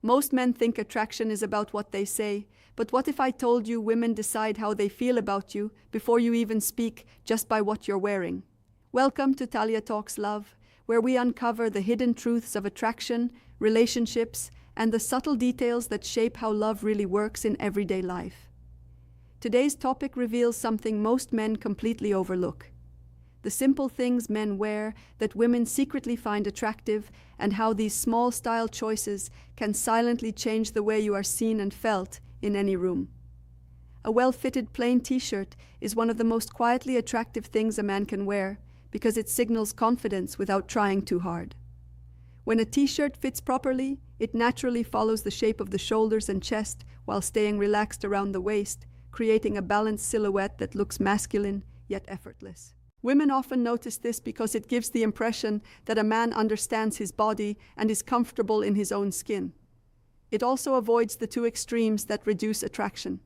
Most men think attraction is about what they say, but what if I told you women decide how they feel about you before you even speak, just by what you're wearing? Welcome to Talia Talks Love, where we uncover the hidden truths of attraction, relationships, and the subtle details that shape how love really works in everyday life. Today's topic reveals something most men completely overlook: the simple things men wear that women secretly find attractive, and how these small style choices can silently change the way you are seen and felt in any room. A well-fitted plain t-shirt is one of the most quietly attractive things a man can wear because it signals confidence without trying too hard. When a t-shirt fits properly, it naturally follows the shape of the shoulders and chest while staying relaxed around the waist, creating a balanced silhouette that looks masculine yet effortless. Women often notice this because it gives the impression that a man understands his body and is comfortable in his own skin. It also avoids the two extremes that reduce attraction.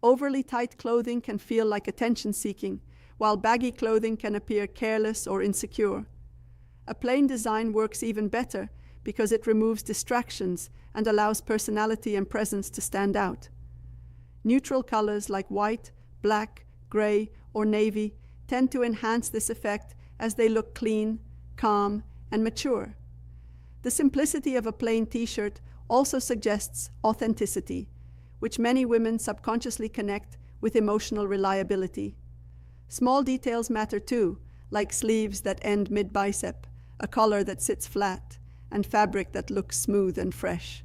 Overly tight clothing can feel like attention-seeking, while baggy clothing can appear careless or insecure. A plain design works even better because it removes distractions and allows personality and presence to stand out. Neutral colors like white, black, gray, or navy tend to enhance this effect as they look clean, calm, and mature. The simplicity of a plain t-shirt also suggests authenticity, which many women subconsciously connect with emotional reliability. Small details matter too, like sleeves that end mid-bicep, a collar that sits flat, and fabric that looks smooth and fresh.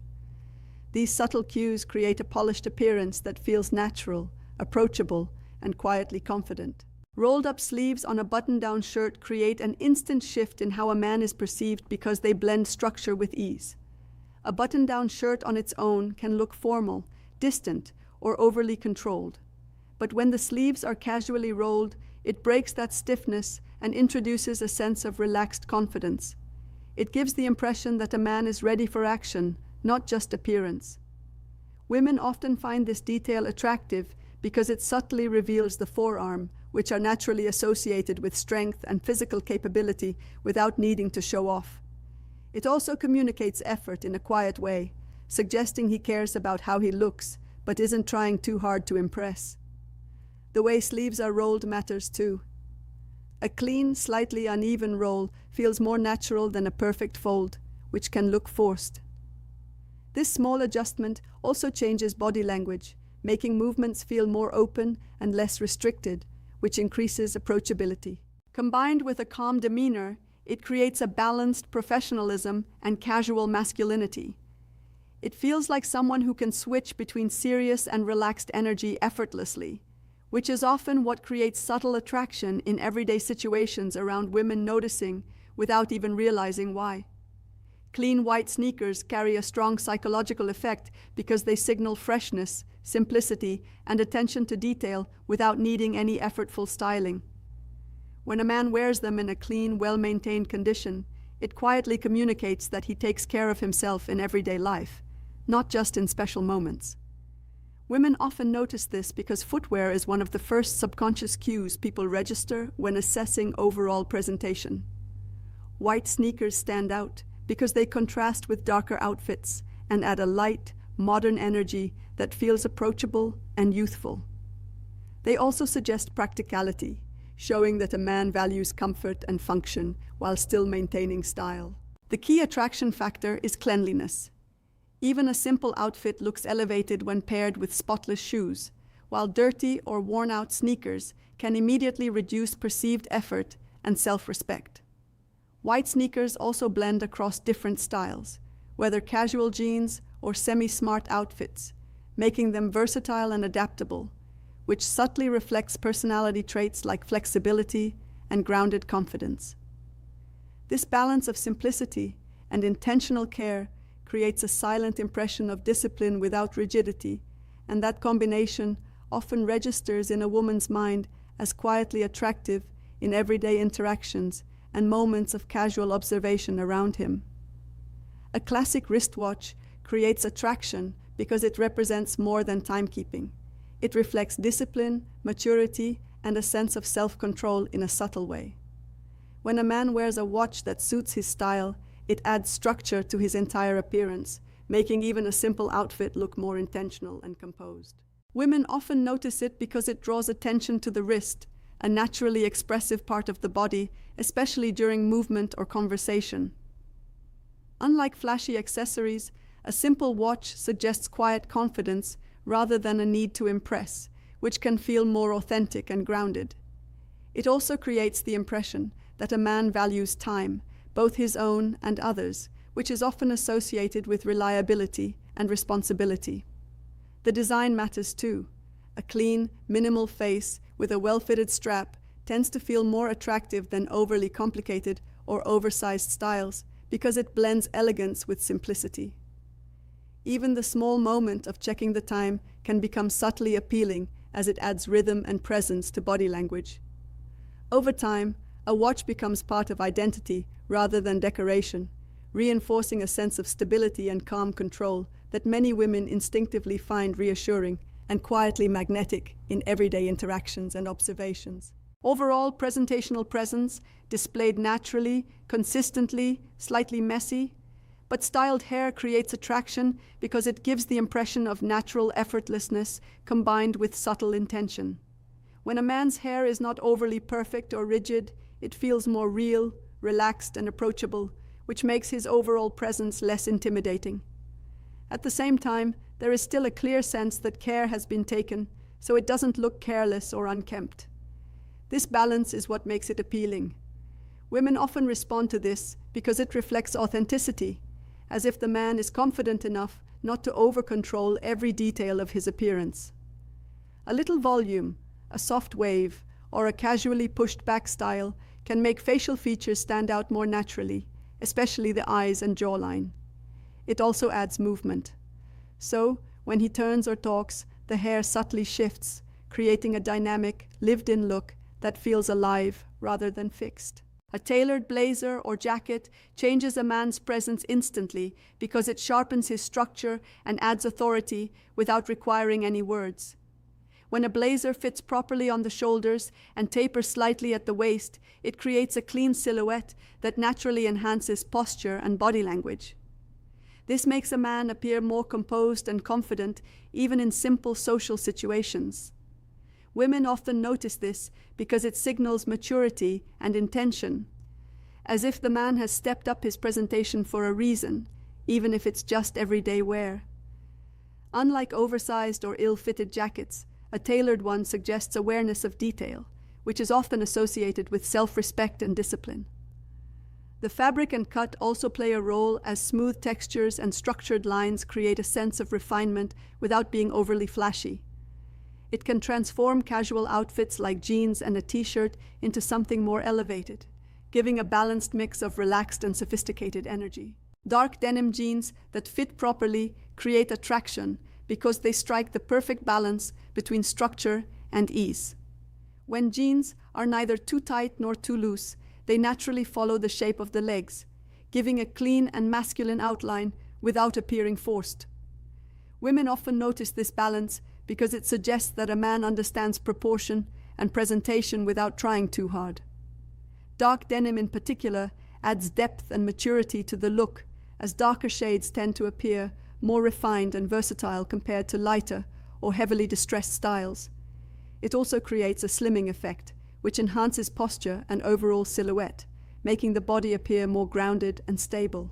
These subtle cues create a polished appearance that feels natural, approachable, and quietly confident. Rolled-up sleeves on a button-down shirt create an instant shift in how a man is perceived because they blend structure with ease. A button-down shirt on its own can look formal, distant, or overly controlled. But when the sleeves are casually rolled, it breaks that stiffness and introduces a sense of relaxed confidence. It gives the impression that a man is ready for action, not just appearance. Women often find this detail attractive because it subtly reveals the forearm, which are naturally associated with strength and physical capability without needing to show off. It also communicates effort in a quiet way, suggesting he cares about how he looks, but isn't trying too hard to impress. The way sleeves are rolled matters too. A clean, slightly uneven roll feels more natural than a perfect fold, which can look forced. This small adjustment also changes body language, making movements feel more open and less restricted, which increases approachability. Combined with a calm demeanor, it creates a balanced professionalism and casual masculinity. It feels like someone who can switch between serious and relaxed energy effortlessly, which is often what creates subtle attraction in everyday situations around women noticing without even realizing why. Clean white sneakers carry a strong psychological effect because they signal freshness, simplicity, and attention to detail without needing any effortful styling. When a man wears them in a clean, well-maintained condition, it quietly communicates that he takes care of himself in everyday life, not just in special moments. Women often notice this because footwear is one of the first subconscious cues people register when assessing overall presentation. White sneakers stand out because they contrast with darker outfits and add a light, modern energy that feels approachable and youthful. They also suggest practicality, showing that a man values comfort and function while still maintaining style. The key attraction factor is cleanliness. Even a simple outfit looks elevated when paired with spotless shoes, while dirty or worn-out sneakers can immediately reduce perceived effort and self-respect. White sneakers also blend across different styles, whether casual jeans or semi-smart outfits, making them versatile and adaptable, which subtly reflects personality traits like flexibility and grounded confidence. This balance of simplicity and intentional care creates a silent impression of discipline without rigidity, and that combination often registers in a woman's mind as quietly attractive in everyday interactions and moments of casual observation around him. A classic wristwatch creates attraction because it represents more than timekeeping. It reflects discipline, maturity, and a sense of self-control in a subtle way. When a man wears a watch that suits his style, it adds structure to his entire appearance, making even a simple outfit look more intentional and composed. Women often notice it because it draws attention to the wrist, a naturally expressive part of the body, especially during movement or conversation. Unlike flashy accessories, a simple watch suggests quiet confidence rather than a need to impress, which can feel more authentic and grounded. It also creates the impression that a man values time, both his own and others, which is often associated with reliability and responsibility. The design matters too. A clean, minimal face with a well-fitted strap tends to feel more attractive than overly complicated or oversized styles because it blends elegance with simplicity. Even the small moment of checking the time can become subtly appealing as it adds rhythm and presence to body language. Over time, a watch becomes part of identity rather than decoration, reinforcing a sense of stability and calm control that many women instinctively find reassuring and quietly magnetic in everyday interactions and observations. Overall, presentational presence, displayed naturally, consistently, slightly messy, but styled hair creates attraction because it gives the impression of natural effortlessness combined with subtle intention. When a man's hair is not overly perfect or rigid, it feels more real, relaxed, and approachable, which makes his overall presence less intimidating. At the same time, there is still a clear sense that care has been taken, so it doesn't look careless or unkempt. This balance is what makes it appealing. Women often respond to this because it reflects authenticity, as if the man is confident enough not to over-control every detail of his appearance. A little volume, a soft wave, or a casually pushed-back style can make facial features stand out more naturally, especially the eyes and jawline. It also adds movement. So, when he turns or talks, the hair subtly shifts, creating a dynamic, lived-in look that feels alive rather than fixed. A tailored blazer or jacket changes a man's presence instantly because it sharpens his structure and adds authority without requiring any words. When a blazer fits properly on the shoulders and tapers slightly at the waist, it creates a clean silhouette that naturally enhances posture and body language. This makes a man appear more composed and confident even in simple social situations. Women often notice this because it signals maturity and intention, as if the man has stepped up his presentation for a reason, even if it's just everyday wear. Unlike oversized or ill-fitted jackets, a tailored one suggests awareness of detail, which is often associated with self-respect and discipline. The fabric and cut also play a role, as smooth textures and structured lines create a sense of refinement without being overly flashy. It can transform casual outfits like jeans and a t-shirt into something more elevated, giving a balanced mix of relaxed and sophisticated energy. Dark denim jeans that fit properly create attraction because they strike the perfect balance between structure and ease. When jeans are neither too tight nor too loose, they naturally follow the shape of the legs, giving a clean and masculine outline without appearing forced. Women often notice this balance because it suggests that a man understands proportion and presentation without trying too hard. Dark denim in particular adds depth and maturity to the look, as darker shades tend to appear more refined and versatile compared to lighter or heavily distressed styles. It also creates a slimming effect, which enhances posture and overall silhouette, making the body appear more grounded and stable.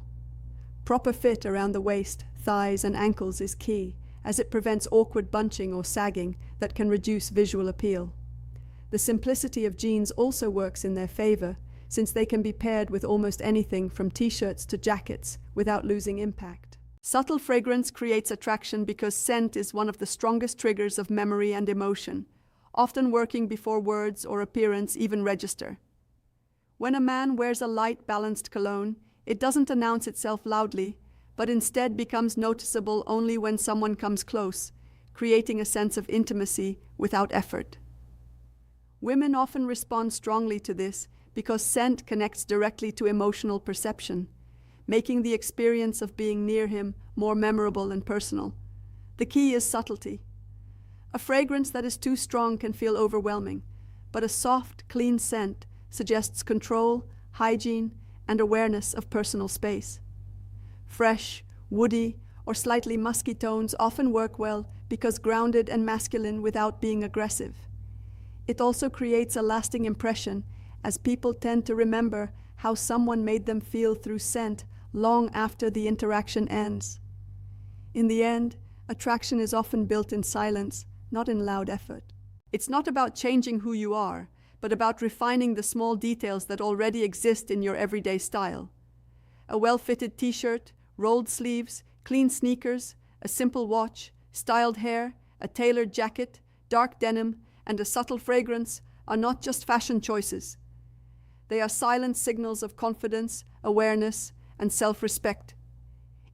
Proper fit around the waist, thighs, and ankles is key, as it prevents awkward bunching or sagging that can reduce visual appeal. The simplicity of jeans also works in their favor, since they can be paired with almost anything from t-shirts to jackets without losing impact. Subtle fragrance creates attraction because scent is one of the strongest triggers of memory and emotion, often working before words or appearance even register. When a man wears a light, balanced cologne, it doesn't announce itself loudly, but instead becomes noticeable only when someone comes close, creating a sense of intimacy without effort. Women often respond strongly to this because scent connects directly to emotional perception, making the experience of being near him more memorable and personal. The key is subtlety. A fragrance that is too strong can feel overwhelming, but a soft, clean scent suggests control, hygiene, and awareness of personal space. Fresh, woody, or slightly musky tones often work well because grounded and masculine without being aggressive. It also creates a lasting impression, as people tend to remember how someone made them feel through scent long after the interaction ends. In the end, attraction is often built in silence, not in loud effort. It's not about changing who you are, but about refining the small details that already exist in your everyday style. A well-fitted t-shirt, rolled sleeves, clean sneakers, a simple watch, styled hair, a tailored jacket, dark denim, and a subtle fragrance are not just fashion choices. They are silent signals of confidence, awareness, and self-respect.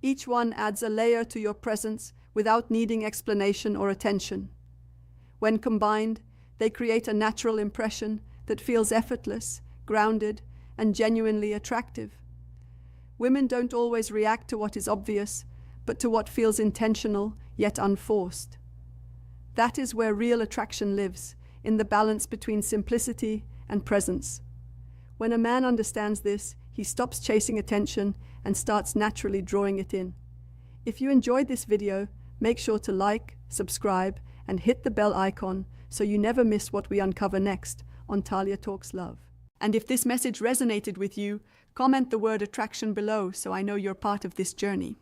Each one adds a layer to your presence without needing explanation or attention. When combined, they create a natural impression that feels effortless, grounded, and genuinely attractive. Women don't always react to what is obvious, but to what feels intentional yet unforced. That is where real attraction lives, in the balance between simplicity and presence. When a man understands this, he stops chasing attention and starts naturally drawing it in. If you enjoyed this video, make sure to like, subscribe, and hit the bell icon so you never miss what we uncover next on Talia Talks Love. And if this message resonated with you, comment the word attraction below so I know you're part of this journey.